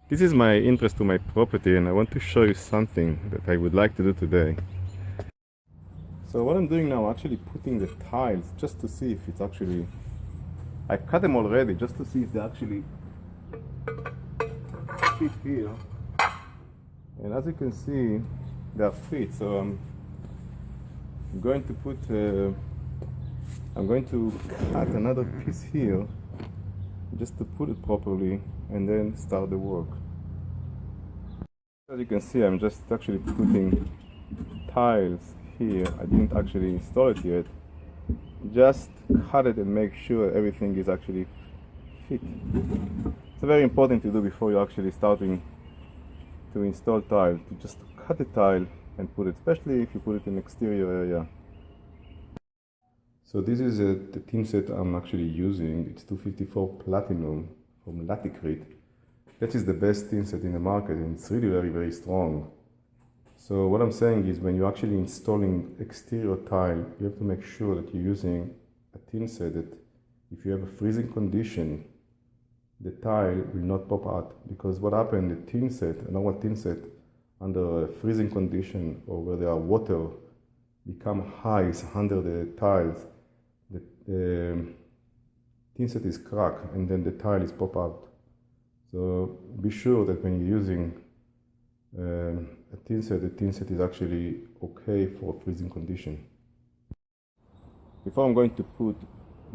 This is my interest to my property, and I want to show you something that I would like to do today. So what I'm doing now, I'm actually putting the tiles just to see if it's actually, I cut them already just to see if they actually fit here. And as you can see, they are fit. So I'm going to put, I'm going to cut another piece here just to put it properly and then start the work. As you can see, I'm just actually putting tiles here. I didn't actually install it yet. Just cut it and make sure everything is actually fit. It's very important to do before you're actually starting to install tile, to just cut the tile and put it, especially if you put it in exterior area. So this is the tin set I'm actually using. It's 254 Platinum from Laticrete. That is the best tin set in the market, and it's really very strong. So what I'm saying is, when you're actually installing exterior tile, you have to make sure that you're using a tin set that if you have a freezing condition, the tile will not pop out. Because what happened, the tin set, a normal tin set, under a freezing condition or where there are water, become ice under the tiles, the tin set is cracked and then the tile is pop out. So be sure that when you're using a tin set, the tin set is actually okay for a freezing condition. Before I'm going to put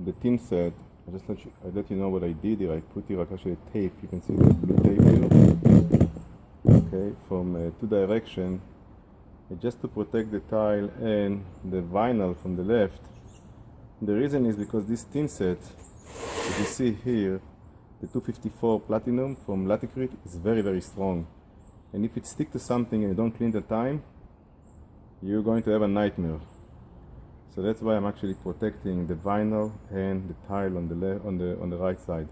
the tin set, I let you know what I did here. I put here actually tape. You can see the blue tape here. Okay, from two directions, just to protect the tile and the vinyl from the left. The reason is because this tin set, as you see here, the 254 Platinum from Laticrete, is very strong. And if it sticks to something and you don't clean the time, you're going to have a nightmare. So that's why I'm actually protecting the vinyl and the tile on the right side.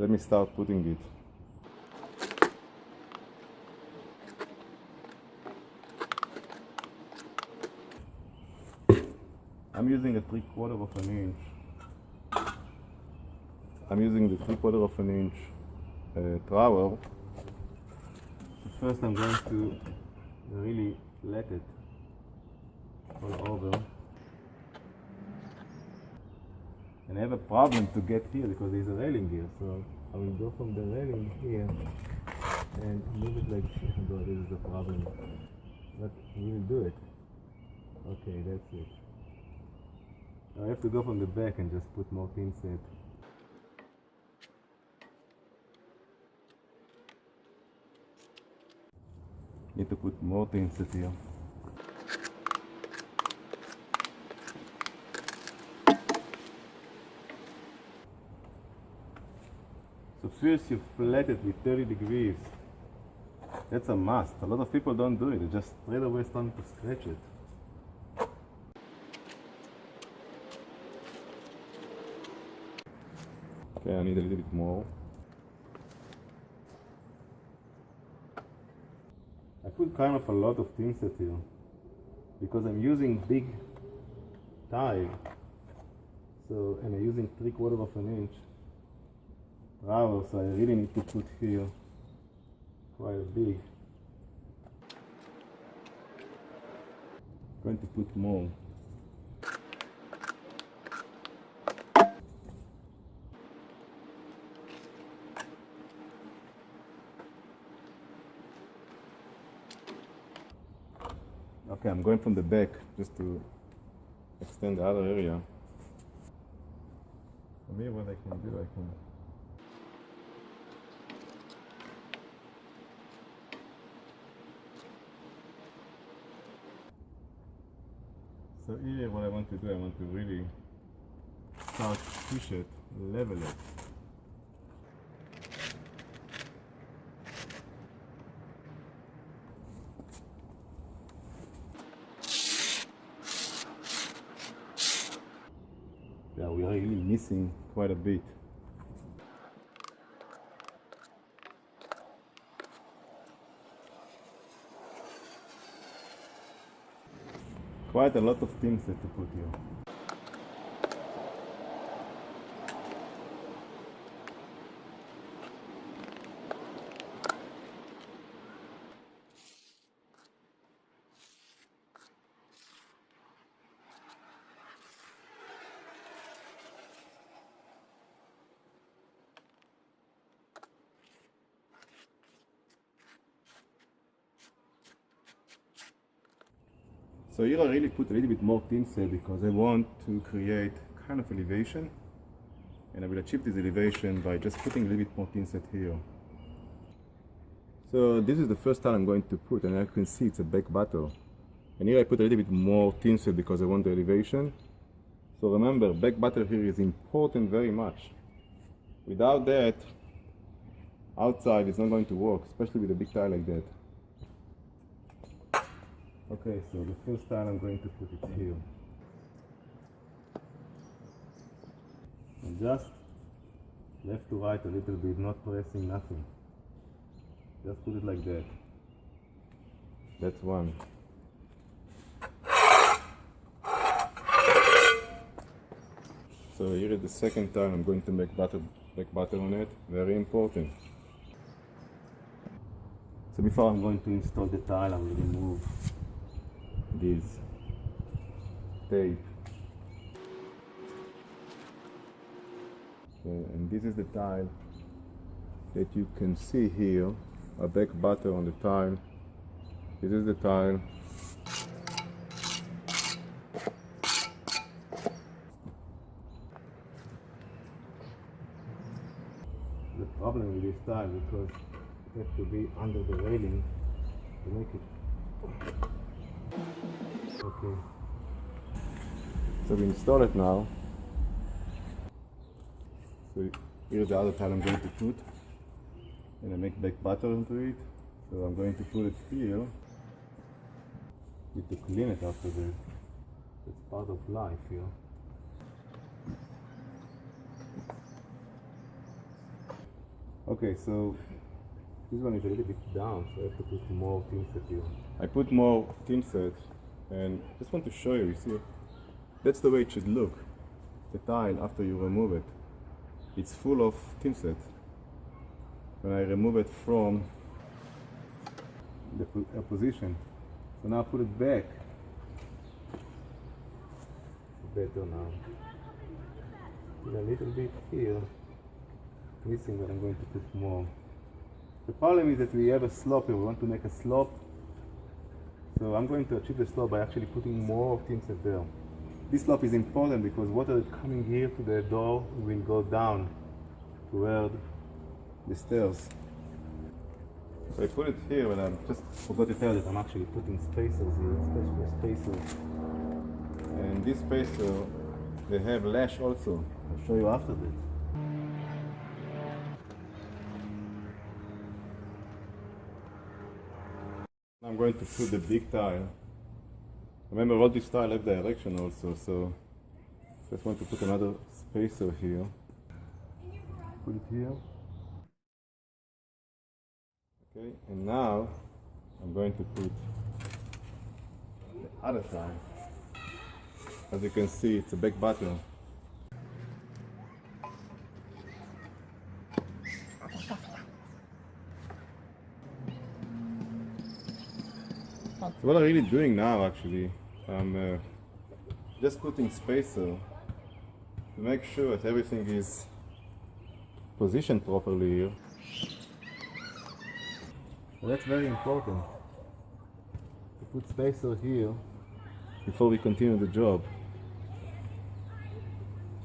Let me start putting it. I'm using a 3/4 of an inch. I'm using the 3/4 of an inch trowel. First I'm going to really let it all over. And I have a problem to get here because there's a railing here. So I will go from the railing here and move it like this. Though this is the problem. But we will do it. Okay, that's it. Now I have to go from the back and just put more tin set. Need to put more tin set here. So first you flat it with 30 degrees. That's a must. A lot of people don't do it. They just straight away start to scratch it. Okay, I need a little bit more. I put kind of a lot of tin set here because I'm using big tile. So, and I'm using 3/4 of an inch trowel, so I really need to put here quite big. I'm going to put more. Okay, I'm going from the back just to extend the other area. For me, what I can do, I can So here what I want to do, I want to really start to push it, level it. Yeah, we are really missing quite a bit. Quite a lot of things that to put here. So here I really put a little bit more thin set because I want to create kind of elevation, and I will achieve this elevation by just putting a little bit more thin set here. So this is the first tile I'm going to put, and I can see it's a back butter. And here I put a little bit more thin set because I want the elevation. So remember, back butter here is important very much. Without that, outside is not going to work, especially with a big tile like that. Okay, so the first tile I'm going to put it here. And just left to right a little bit, not pressing nothing. Just put it like that. That's one. So here is the second tile. I'm going to make back butter on it. Very important. So before I'm going to install the tile, I will remove this tape. Okay, and this is the tile that you can see here, a back butter on the tile. This is the tile. The problem with this tile, because it has to be under the railing to make it. Okay. So we install it now. So here's the other tile I'm going to put. And I make back butter into it. So I'm going to put it here. Need to clean it after that. It's part of life here. Okay, so this one is a little bit down, so I have to put more thin set here. I put more thin set, and just want to show you, see, that's the way it should look. The tile after you remove it. It's full of thin set. When I remove it from the position. So now put it back. Better now. Put a little bit here. Missing, but I'm going to put more. The problem is that we have a slope here. We want to make a slope. So I'm going to achieve the slope by actually putting more thin set there. This slope is important because water coming here to the door will go down toward the stairs. So I put it here, and I just forgot to tell that I'm actually putting spacers here, special spacers. And this spacer, they have lash also. I'll show you after this. I'm going to put the big tile. Remember, all this tile have direction also, so just want to put another spacer here. Put it here. Okay, and now I'm going to put the other tile. As you can see, it's a back butter. So what I'm really doing now, actually, I'm just putting spacer to make sure that everything is positioned properly here. So that's very important, to put spacer here before we continue the job.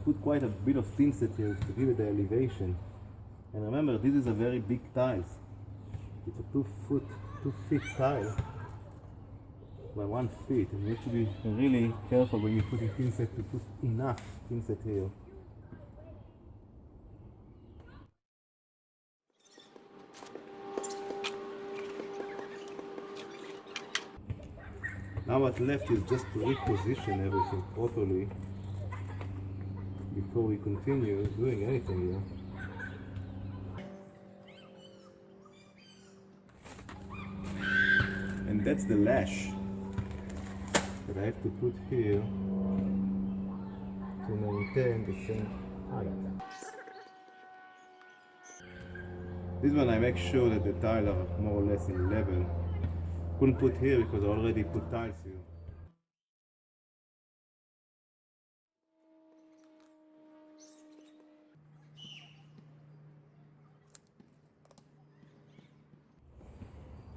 Put quite a bit of thin set here to give it the elevation. And remember, this is a very big tile. It's a 2 feet tile by 1 feet. And you have to be really careful when you put a thin set to put enough thin set here. Now what's left is just to reposition everything properly before we continue doing anything here. And that's the lash that I have to put here to maintain the same height. This one I make sure that the tiles are more or less in level. Couldn't put here because I already put tiles here.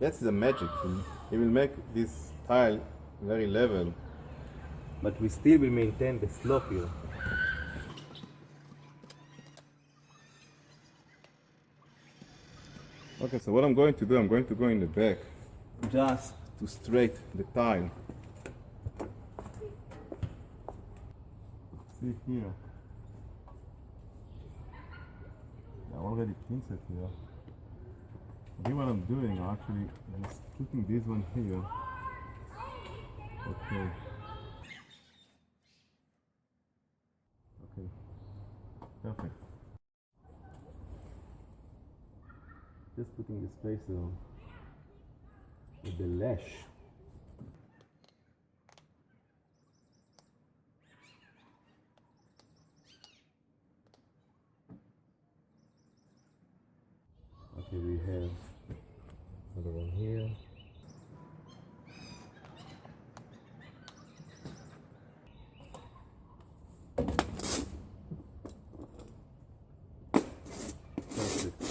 That's the magic. It will make this tile very level. But we still will maintain the slope here. Okay, so what I'm going to do, I'm going to go in the back just to straight the tile. See here. I already pinched it here. See what I'm doing, actually, just putting this one here. Okay. Okay. Perfect. Just putting the spacer with the lash. Okay, we have another one here. Perfect.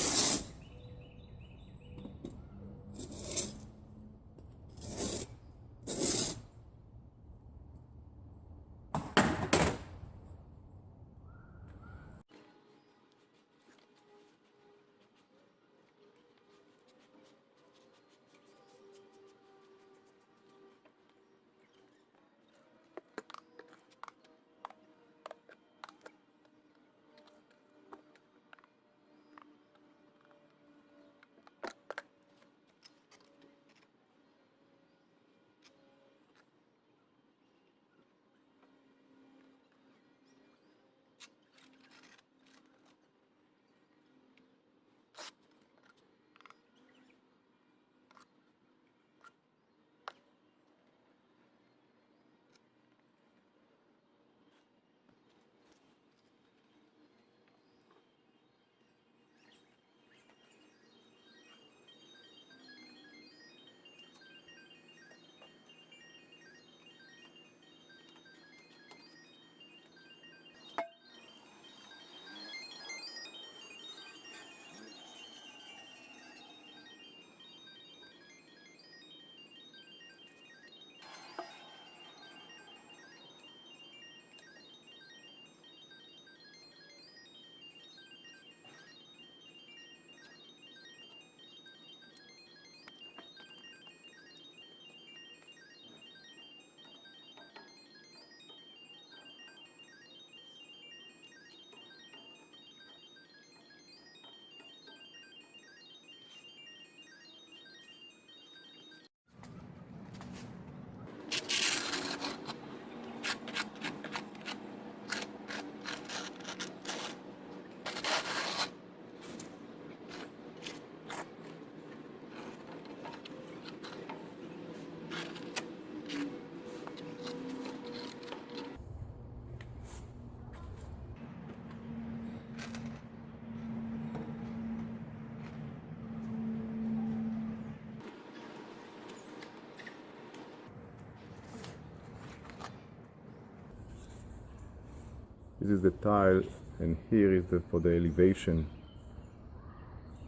This is the tile, and here is for the elevation.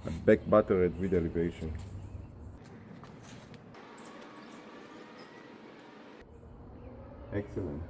I back butter it with elevation. Excellent.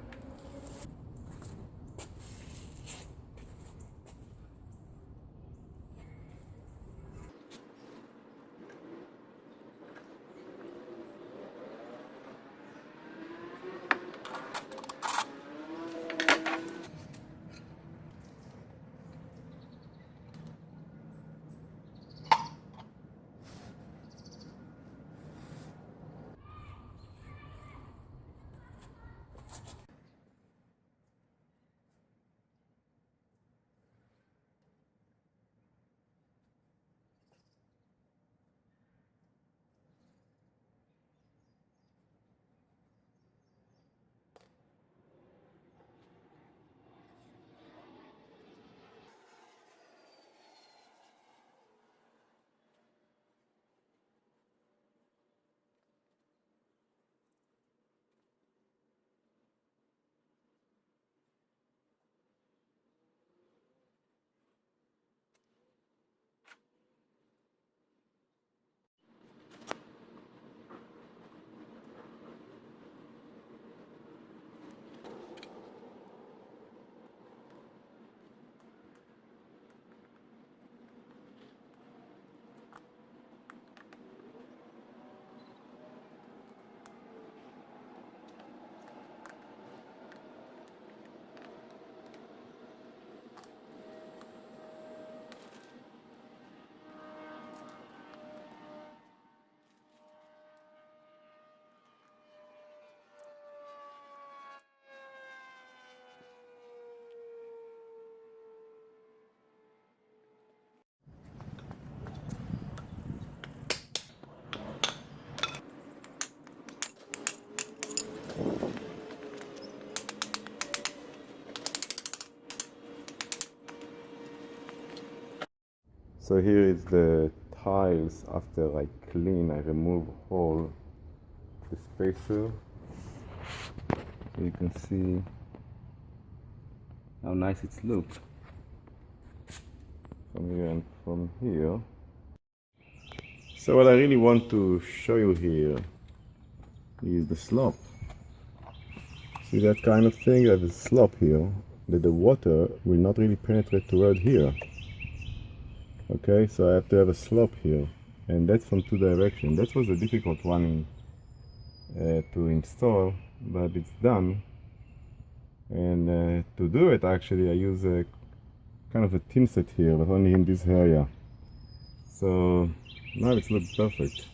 So here is the tiles. After I clean, I remove all the spacer. So you can see how nice it looks from here and from here. So what I really want to show you here is the slope. See that kind of thing? There's a slope here that the water will not really penetrate toward here. Okay, so I have to have a slope here, and that's from two directions. That was a difficult one to install, but it's done. And to do it, actually, I use a kind of a thin set here, but only in this area. So now it looks perfect.